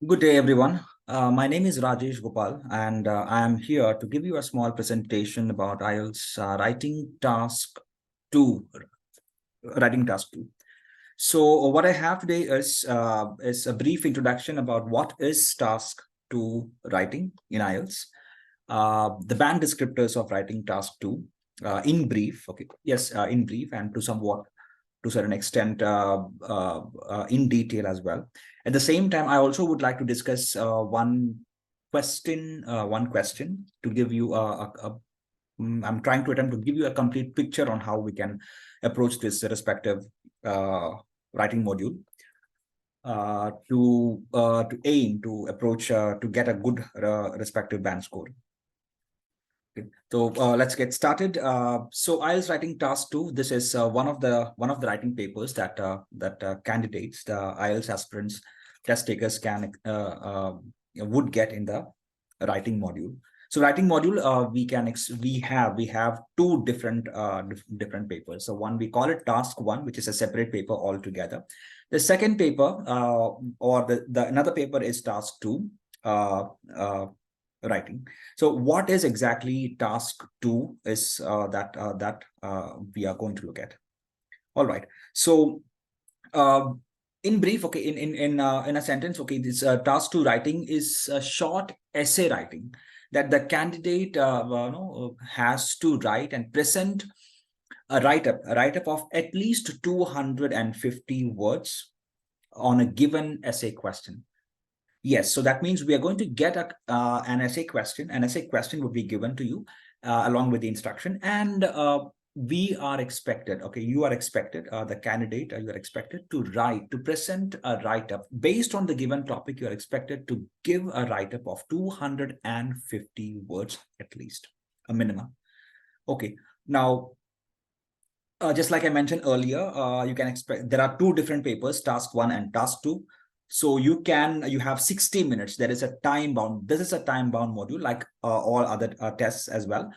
Good day, everyone. My name is Rajesh Gopal, and I am here to give you a small presentation about IELTS writing task two. Writing task two. So, what I have today is a brief introduction about what is task two writing in IELTS, the band descriptors of writing task two, in brief. Okay, yes, in brief, and to a certain extent in detail as well. At the same time, I also would like to discuss one question to give you I'm trying to attempt to give you a complete picture on how we can approach this respective writing module to aim to approach to get a good respective band score. Okay. So let's get started. So IELTS writing task two. This is one of the writing papers that candidates, the IELTS aspirants, test takers can would get in the writing module. So writing module, we have two different papers. So one we call it task one, which is a separate paper altogether. The second paper or the another paper is task two. Writing. So what is exactly task two is that we are going to look at. All right. So in brief, okay, in a sentence, okay, this task two writing is a short essay writing that the candidate has to write and present a write-up of at least 250 words on a given essay question. Yes, so that means we are going to get an essay question. An essay question will be given to you along with the instruction, and we are expected, okay, you are expected, the candidate, you are expected to present a write-up based on the given topic. You are expected to give a write-up of 250 words at least, a minimum. Okay, now, just like I mentioned earlier, you can expect there are two different papers, task one and task two. So you have 60 minutes. There is a time bound. This is a time bound module like all other tests as well.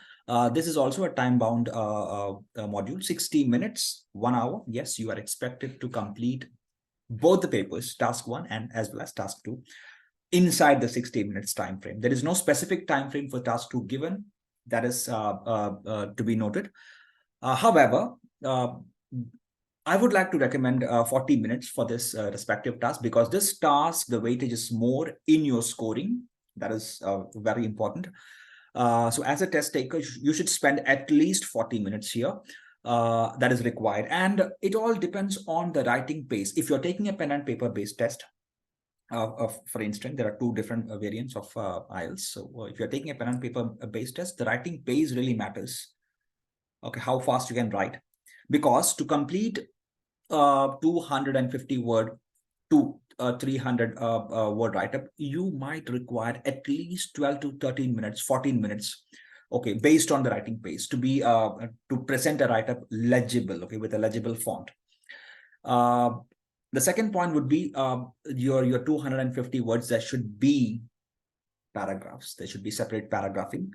This is also a time bound module, 60 minutes, 1 hour. Yes, you are expected to complete both the papers, task one and as well as task two, inside the 60 minutes time frame. There is no specific time frame for task two given. That is to be noted. However, I would like to recommend 40 minutes for this respective task, because this task, the weightage is more in your scoring. That is very important. So as a test taker, you should spend at least 40 minutes here. That is required. And it all depends on the writing pace. If you're taking a pen and paper based test, for instance, there are two different variants of IELTS. So if you're taking a pen and paper based test, the writing pace really matters. Okay, how fast you can write, because to complete 250 word to 300 word write-up, you might require at least 12 to 13 minutes, 14 minutes, okay, based on the writing pace, to be to present a write-up legible, okay, with a legible font. The second point would be your 250 words. There should be paragraphs. There should be separate paragraphing.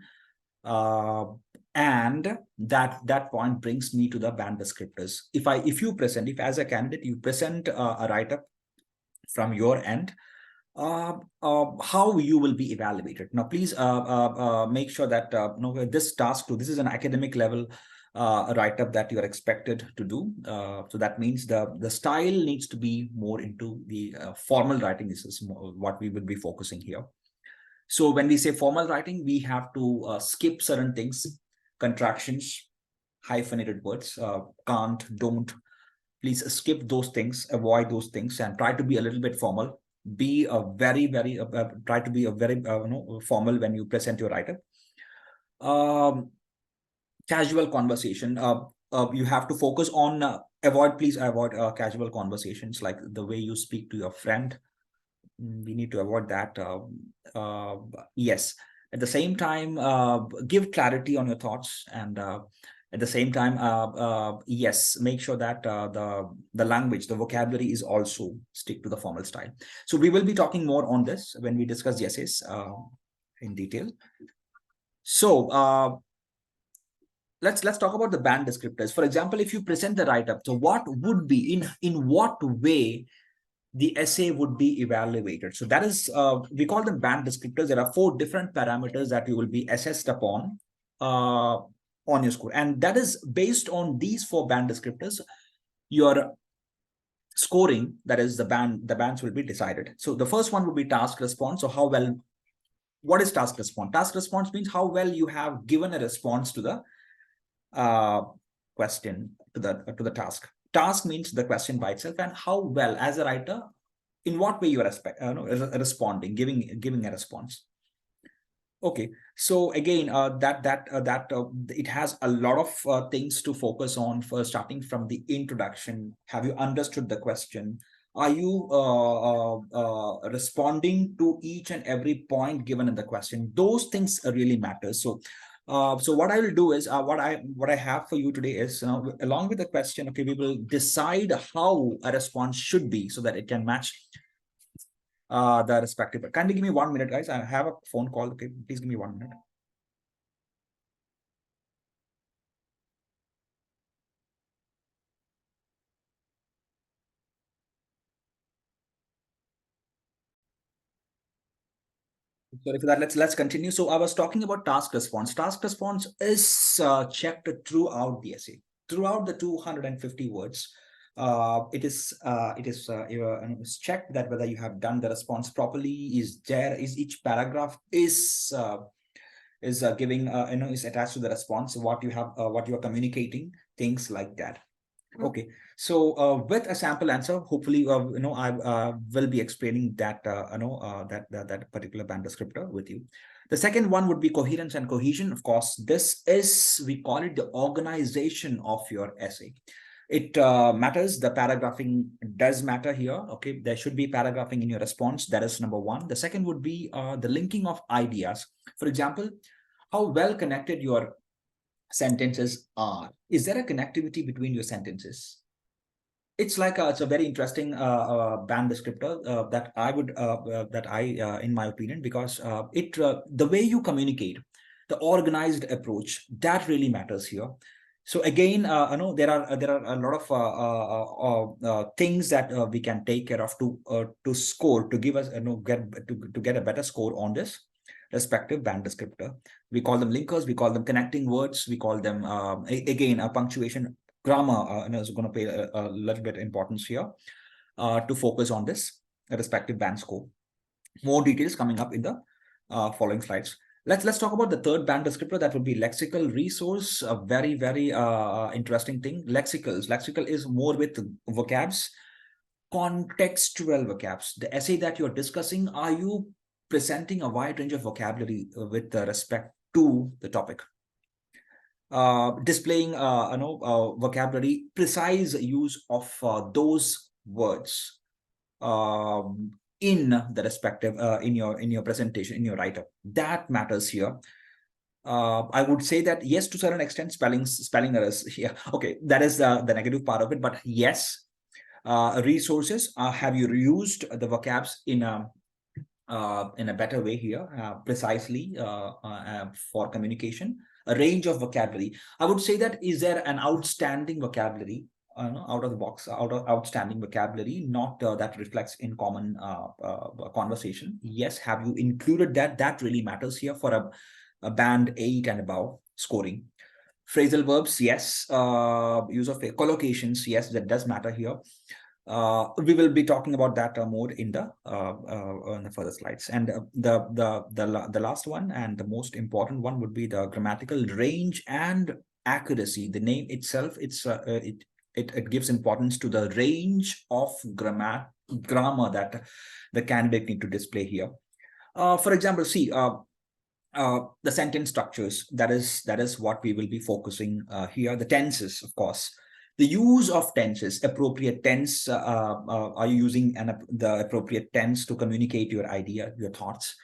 And that point brings me to the band descriptors. If as a candidate you present a write-up from your end, how you will be evaluated. Now, please make sure that this task two, this is an academic level write-up that you are expected to do. So that means the style needs to be more into the formal writing. This is what we will be focusing here. So when we say formal writing, we have to skip certain things, contractions, hyphenated words, can't, don't. Please skip those things, avoid those things, and try to be a little bit formal. Be a try to be a very formal when you present your write-up. Casual conversation. You have to focus on please avoid casual conversations like the way you speak to your friend. We need to avoid that. Yes, at the same time, give clarity on your thoughts, and at the same time, yes, make sure that the language, the vocabulary is also stick to the formal style. So we will be talking more on this when we discuss the essays in detail. So let's talk about the band descriptors. For example, if you present the write-up, so what would be in what way the essay would be evaluated. So that is, we call them band descriptors. There are 4 different parameters that you will be assessed upon on your score. And that is based on these 4 band descriptors, your scoring, that is the bands will be decided. So the first one would be task response. So how well, what is task response? Task response means how well you have given a response to the question, to the task. Task means the question by itself, and how well as a writer, in what way you are responding, giving a response. Okay, so again, it has a lot of things to focus on, for starting from the introduction. Have you understood the question? Are you responding to each and every point given in the question? Those things really matter. So what I will do is, what I have for you today is, along with the question, okay, we will decide how a response should be so that it can match the respective. Kindly give me 1 minute, guys. I have a phone call. Okay, please give me 1 minute. Sorry for that. Let's continue. So I was talking about task response. Task response is checked throughout the essay, throughout the 250 words. It's checked that whether you have done the response properly. Is each paragraph is giving is attached to the response, what you are communicating, things like that. Okay, so with a sample answer, hopefully, I will be explaining that, that particular band descriptor with you. The second one would be coherence and cohesion. Of course, this is, we call it the organization of your essay. It matters. The paragraphing does matter here. Okay, there should be paragraphing in your response. That is number 1. The second would be the linking of ideas. For example, how well connected your sentences are. Is there a connectivity between your sentences? It's like it's a very interesting band descriptor that I would in my opinion, because the way you communicate, the organized approach, that really matters here. So again, there are a lot of things that we can take care of to score, to give us get a better score on this respective band descriptor. We call them linkers, we call them connecting words, we call them again a punctuation, grammar is going to play a little bit importance here to focus on this respective band score. More details coming up in the following slides. Let's talk about the third band descriptor. That would be lexical resource. A very interesting thing. Lexical is more with vocabs, contextual vocabs. The essay that you're discussing, are you presenting a wide range of vocabulary with respect to the topic? Displaying vocabulary, precise use of those words in the respective in your presentation, in your write-up. That matters here. I would say that yes, to a certain extent, spelling errors here. Okay, that is the negative part of it. But yes, resources, have you used the vocabs in a better way here, precisely for communication? A range of vocabulary. I would say that, is there an outstanding vocabulary, out of the box, outstanding vocabulary, not that reflects in common conversation? Yes, have you included that? That really matters here for a band 8 and above scoring. Phrasal verbs, yes. Use of collocations, yes, that does matter here. We will be talking about that more in the further slides. And the last one and the most important one would be the grammatical range and accuracy. The name itself, it gives importance to the range of grammar that the candidate need to display here. For example, see, the sentence structures, that is what we will be focusing here. The tenses, of course. The use of tenses, appropriate tense. Are you using the appropriate tense to communicate your idea, your thoughts?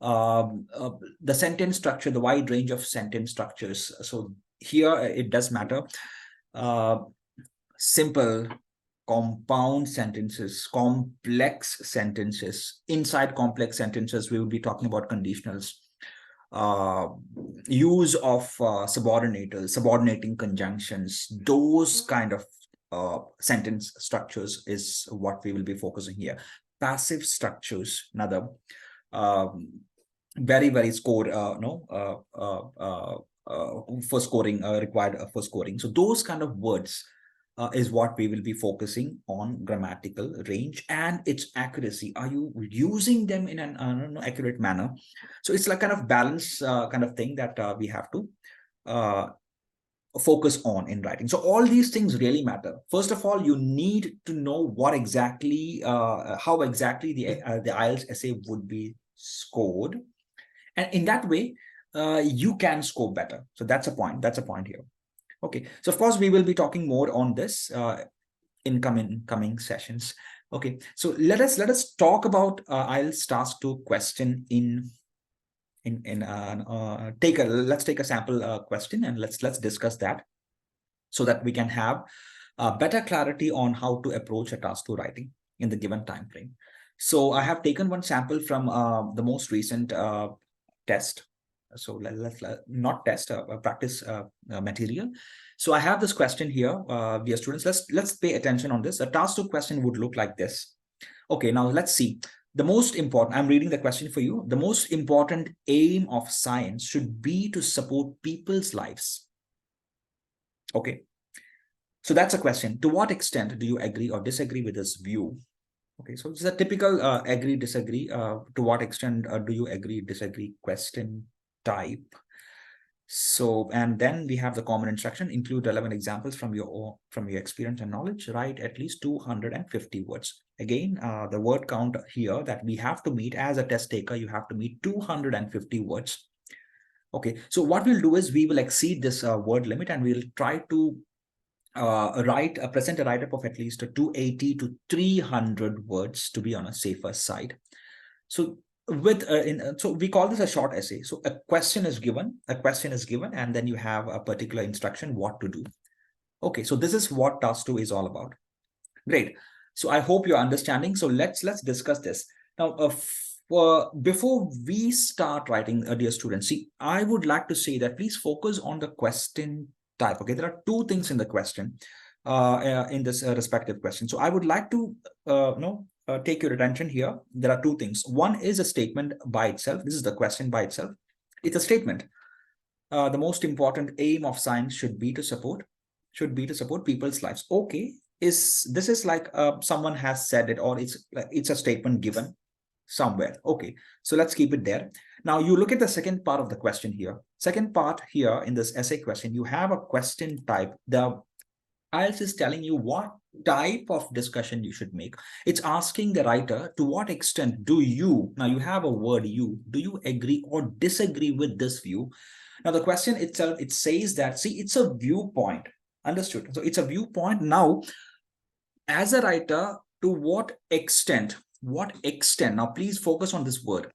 The sentence structure, the wide range of sentence structures. So here it does matter. Simple, compound sentences, complex sentences. Inside complex sentences, we will be talking about conditionals. Use of subordinating conjunctions, those kind of sentence structures is what we will be focusing here. Passive structures, another very score for scoring, required for scoring. So those kind of words is what we will be focusing on: grammatical range and its accuracy. Are you using them in an accurate manner? So it's like kind of balance kind of thing that we have to focus on in writing. So all these things really matter. First of all, you need to know what exactly, how exactly the IELTS essay would be scored, and in that way, you can score better. So that's a point. That's a point here. Okay. So of course, we will be talking more on this in coming sessions. Okay. So let us talk about IELTS task 2 question let's take a sample question, and let's discuss that, so that we can have better clarity on how to approach a task 2 writing in the given time frame. So I have taken one sample from the most recent test. So let's not test, practice material. So I have this question here, dear students. Let's pay attention on this. A task 2 question would look like this. Okay, now let's see. The most important, I'm reading the question for you. The most important aim of science should be to support people's lives. Okay. So that's a question. To what extent do you agree or disagree with this view? Okay, so it's a typical agree, disagree. To what extent do you agree, disagree question type? So, and then we have the common instruction: include relevant examples from your experience and knowledge. Write at least 250 words. Again, the word count here that we have to meet as a test taker, you have to meet 250 words. Okay, so what we'll do is we will exceed this word limit, and we'll try to present a write-up of at least 280 to 300 words to be on a safer side. So so we call this a short essay. So a question is given, and then you have a particular instruction what to do. Okay, so this is what task 2 is all about. Great. So I hope you're understanding. So let's discuss this now. Before we start writing, dear students, see, I would like to say that please focus on the question type. Okay, there are two things in the question, in this respective question. So I would like to take your attention here. There are two things. One is a statement by itself. This is the question by itself. It's a statement. The most important aim of science should be to support people's lives. Okay, this is like someone has said it, or it's a statement given somewhere. Okay, so let's keep it there. Now you look at the second part of the question here. Second part here in this essay question, you have a question type. The IELTS is telling you what type of discussion you should make. It's asking the writer, to what extent do you, now you have a word you, do you agree or disagree with this view? Now the question itself, it says that, see, it's a viewpoint. Understood? So it's a viewpoint. Now, as a writer, to what extent, now please focus on this word.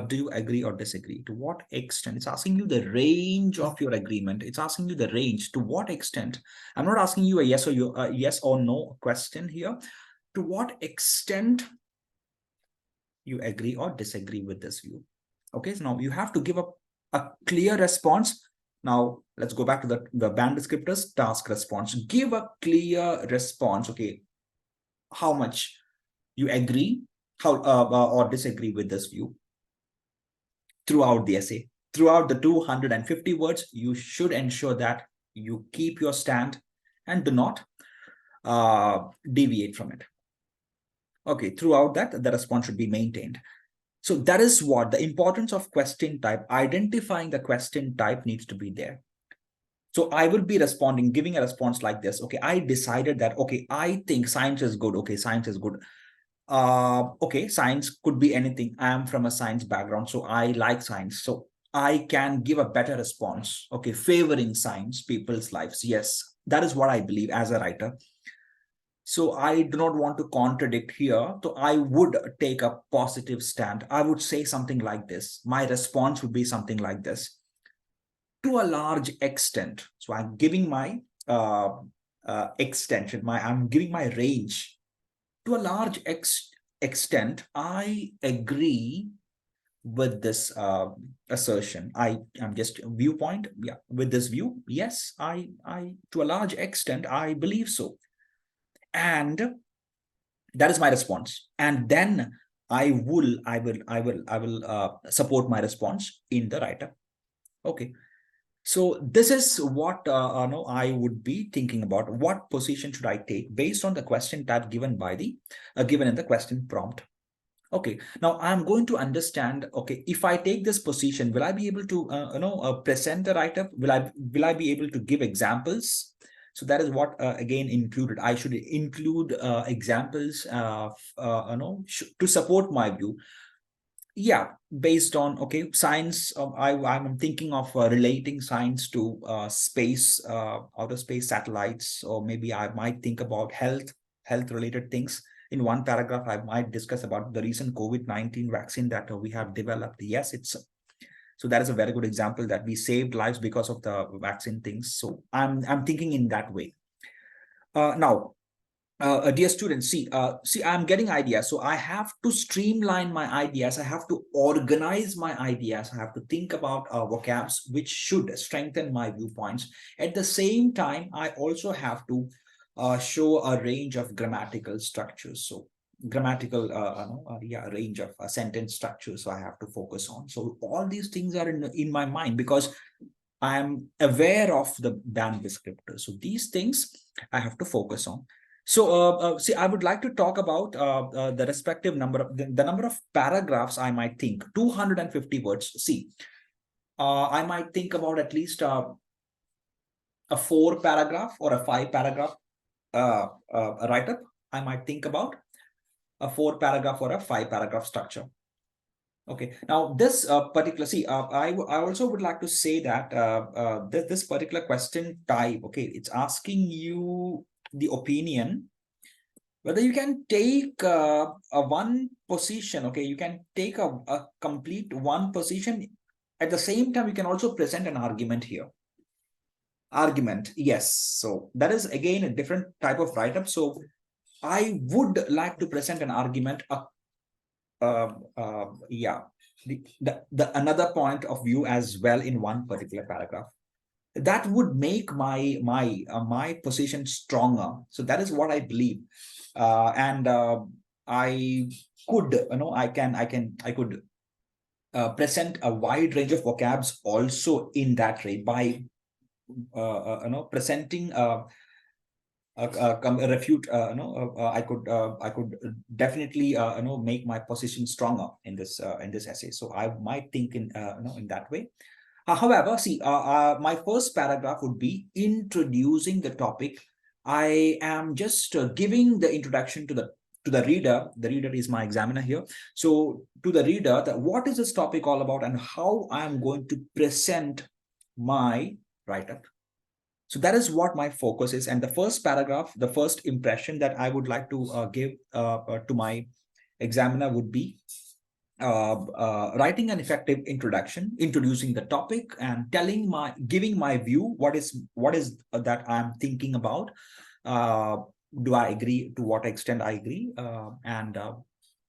Do you agree or disagree? To what extent? It's asking you the range of your agreement. It's asking you the range. To what extent? I'm not asking you a yes or no question here. To what extent you agree or disagree with this view? Okay, so now you have to give a clear response. Now let's go back to the band descriptors, task response. Give a clear response. Okay, how much you agree or disagree with this view throughout the essay. Throughout the 250 words, you should ensure that you keep your stand and do not deviate from it. Okay, throughout that, the response should be maintained. So that is what the importance of question type. Identifying the question type needs to be there. So I will be responding, giving a response like this. Okay, I decided that, okay, I think science is good. Okay, science is good. Okay, science could be anything. I am from a science background, so I like science. So I can give a better response. Okay, favoring science, people's lives. Yes, that is what I believe as a writer. So I do not want to contradict here. So I would take a positive stand. I would say something like this. My response would be something like this. To a large extent. So I'm giving my extension. I'm giving my range. To a large extent, I agree with this assertion. I am just viewpoint. Yeah, with this view, yes, I to a large extent I believe so, and that is my response. And then I will support my response in the write-up. Okay. So this is what no, I would be thinking about. What position should I take based on the question type given by the given in the question prompt? Okay, now I'm going to understand. Okay, if I take this position, will I be able to present the write-up? Will I be able to give examples? So that is what again included. I should include examples to support my view. Yeah, based on okay science. I'm thinking of relating science to space, outer space satellites, or maybe I might think about health related things. In one paragraph I might discuss about the recent COVID-19 vaccine that we have developed. Yes, it's so that is a very good example that we saved lives because of the vaccine things. So I'm thinking in that way. Now dear students, see, I'm getting ideas. So I have to streamline my ideas. I have to organize my ideas. I have to think about vocabs which should strengthen my viewpoints. At the same time, I also have to show a range of grammatical structures. So range of sentence structures. So I have to focus on. So all these things are in my mind because I am aware of the band descriptors. So these things I have to focus on. So, see, I would like to talk about the respective number of the number of paragraphs I might think 250 words. See, I might think about at least a 4 paragraph or a 5 paragraph write-up. I might think about a 4 paragraph or a 5 paragraph structure. Okay, now this particular, see, I also would like to say that this particular question type, okay, it's asking you the opinion whether you can take a one position. Okay, you can take a complete one position. At the same time, you can also present an argument here. Argument, yes. So that is again a different type of write-up. So I would like to present an argument. Yeah, the another point of view as well in one particular paragraph. That would make my position stronger. So that is what I believe, and I could I could present a wide range of vocabs also in that way by presenting a refute. I could definitely make my position stronger in this essay. So I might think in that way. However, see, my first paragraph would be introducing the topic. I am just giving the introduction to the reader. The reader is my examiner here. So to the reader, that what is this topic all about and how I am going to present my write-up. So that is what my focus is. And the first paragraph, the first impression that I would like to give to my examiner would be writing an effective introduction, introducing the topic and giving my view, what is that I'm thinking about. Do I agree? To what extent I agree? And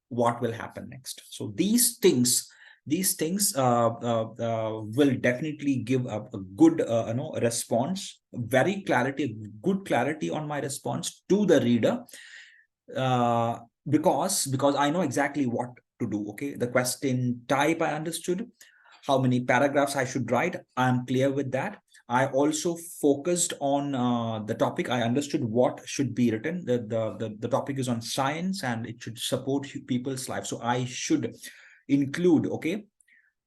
what will happen next? So these things will definitely give a good response, good clarity on my response to the reader, because I know exactly what to do. Okay, the question type I understood, how many paragraphs I should write, I'm clear with that. I also focused on the topic. I understood what should be written. The topic is on science and it should support people's life. So I should include, okay,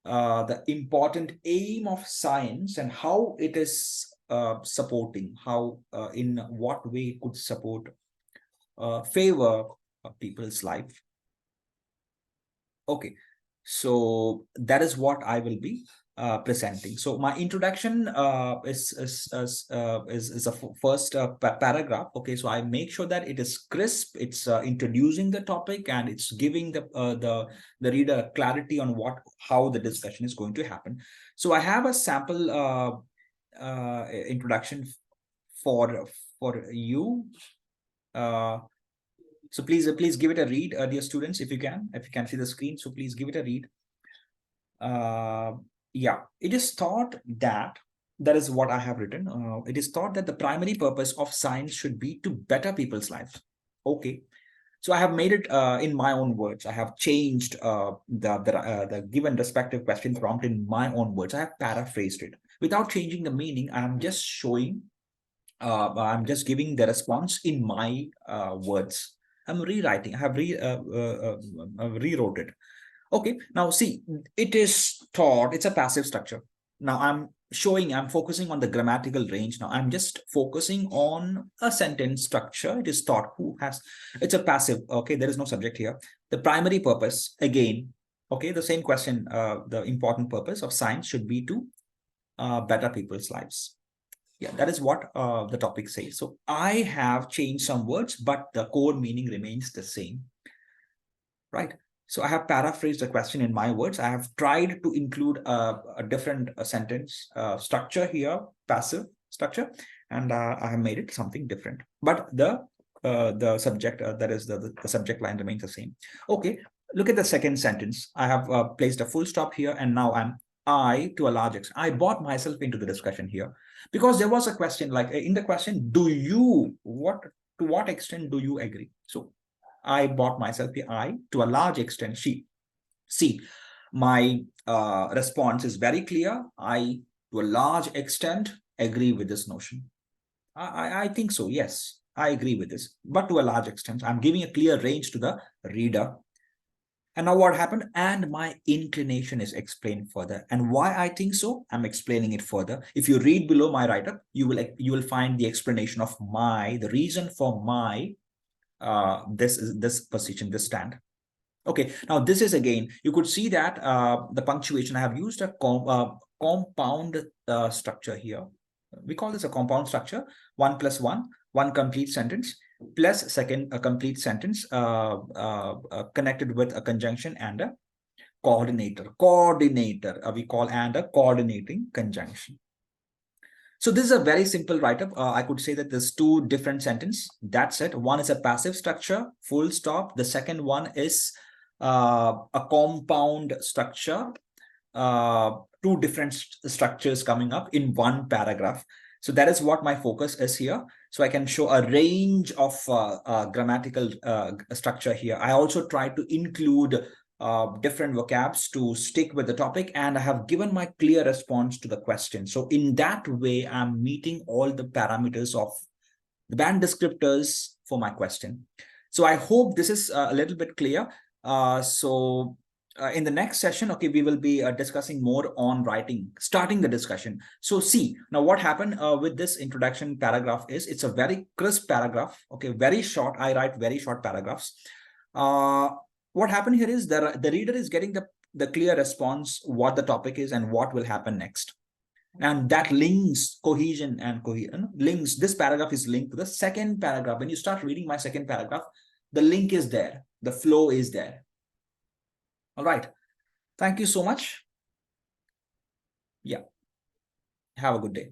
the important aim of science and how it is supporting, how in what way it could support, favor people's life. Okay, so that is what I will be presenting. So my introduction is a first paragraph. Okay, so I make sure that it is crisp. It's introducing the topic and it's giving the reader clarity on how the discussion is going to happen. So I have a sample introduction for you. So please give it a read, dear students, if you can see the screen. So please give it a read. Yeah, it is thought that that is what I have written. It is thought that the primary purpose of science should be to better people's lives. Okay, so I have made it in my own words. I have changed the given respective question prompt in my own words. I have paraphrased it without changing the meaning. I am just showing. I'm just giving the response in my words. I'm rewriting. I have rewrote it. Okay, now see, it is taught, it's a passive structure. Now I'm focusing on the grammatical range. Now I'm just focusing on a sentence structure. It is taught who has, it's a passive, okay, there is no subject here. The primary purpose, again, okay, the same question, the important purpose of science should be to better people's lives. Yeah, that is what the topic says. So I have changed some words, but the core meaning remains the same, right? So I have paraphrased the question in my words. I have tried to include a different sentence structure here, passive structure, and I have made it something different. But the subject, that is the subject line remains the same. Okay, look at the second sentence. I have placed a full stop here, and now I, to a large extent, I brought myself into the discussion here because there was a question like in the question, to what extent do you agree? So I bought myself the I, to a large extent, she. See, my response is very clear. I, to a large extent, agree with this notion. I think so, yes. I agree with this. But to a large extent, I'm giving a clear range to the reader. And now what happened? And my inclination is explained further. And why I think so, I'm explaining it further. If you read below my write-up, you will find the explanation of the reason for my this position, this stand. Okay, now this is again, you could see that the punctuation, I have used a compound structure here. We call this a compound structure, 1 plus 1, one complete sentence, plus second a complete sentence connected with a conjunction and a coordinator. We call and a coordinating conjunction. So this is a very simple write-up. I could say that there's two different sentences. That's it. One is a passive structure, full stop. The second one is a compound structure, two different structures coming up in one paragraph. So that is what my focus is here. So I can show a range of grammatical structure here. I also try to include different vocabs to stick with the topic, and I have given my clear response to the question. So in that way, I'm meeting all the parameters of the band descriptors for my question. So I hope this is a little bit clear. In the next session, okay, we will be discussing more on writing, starting the discussion. So see, now what happened with this introduction paragraph is it's a very crisp paragraph, okay, very short. I write very short paragraphs. What happened here is the reader is getting the clear response, what the topic is and what will happen next. And that links cohesion and links. This paragraph is linked to the second paragraph. When you start reading my second paragraph, the link is there. The flow is there. All right. Thank you so much. Yeah. Have a good day.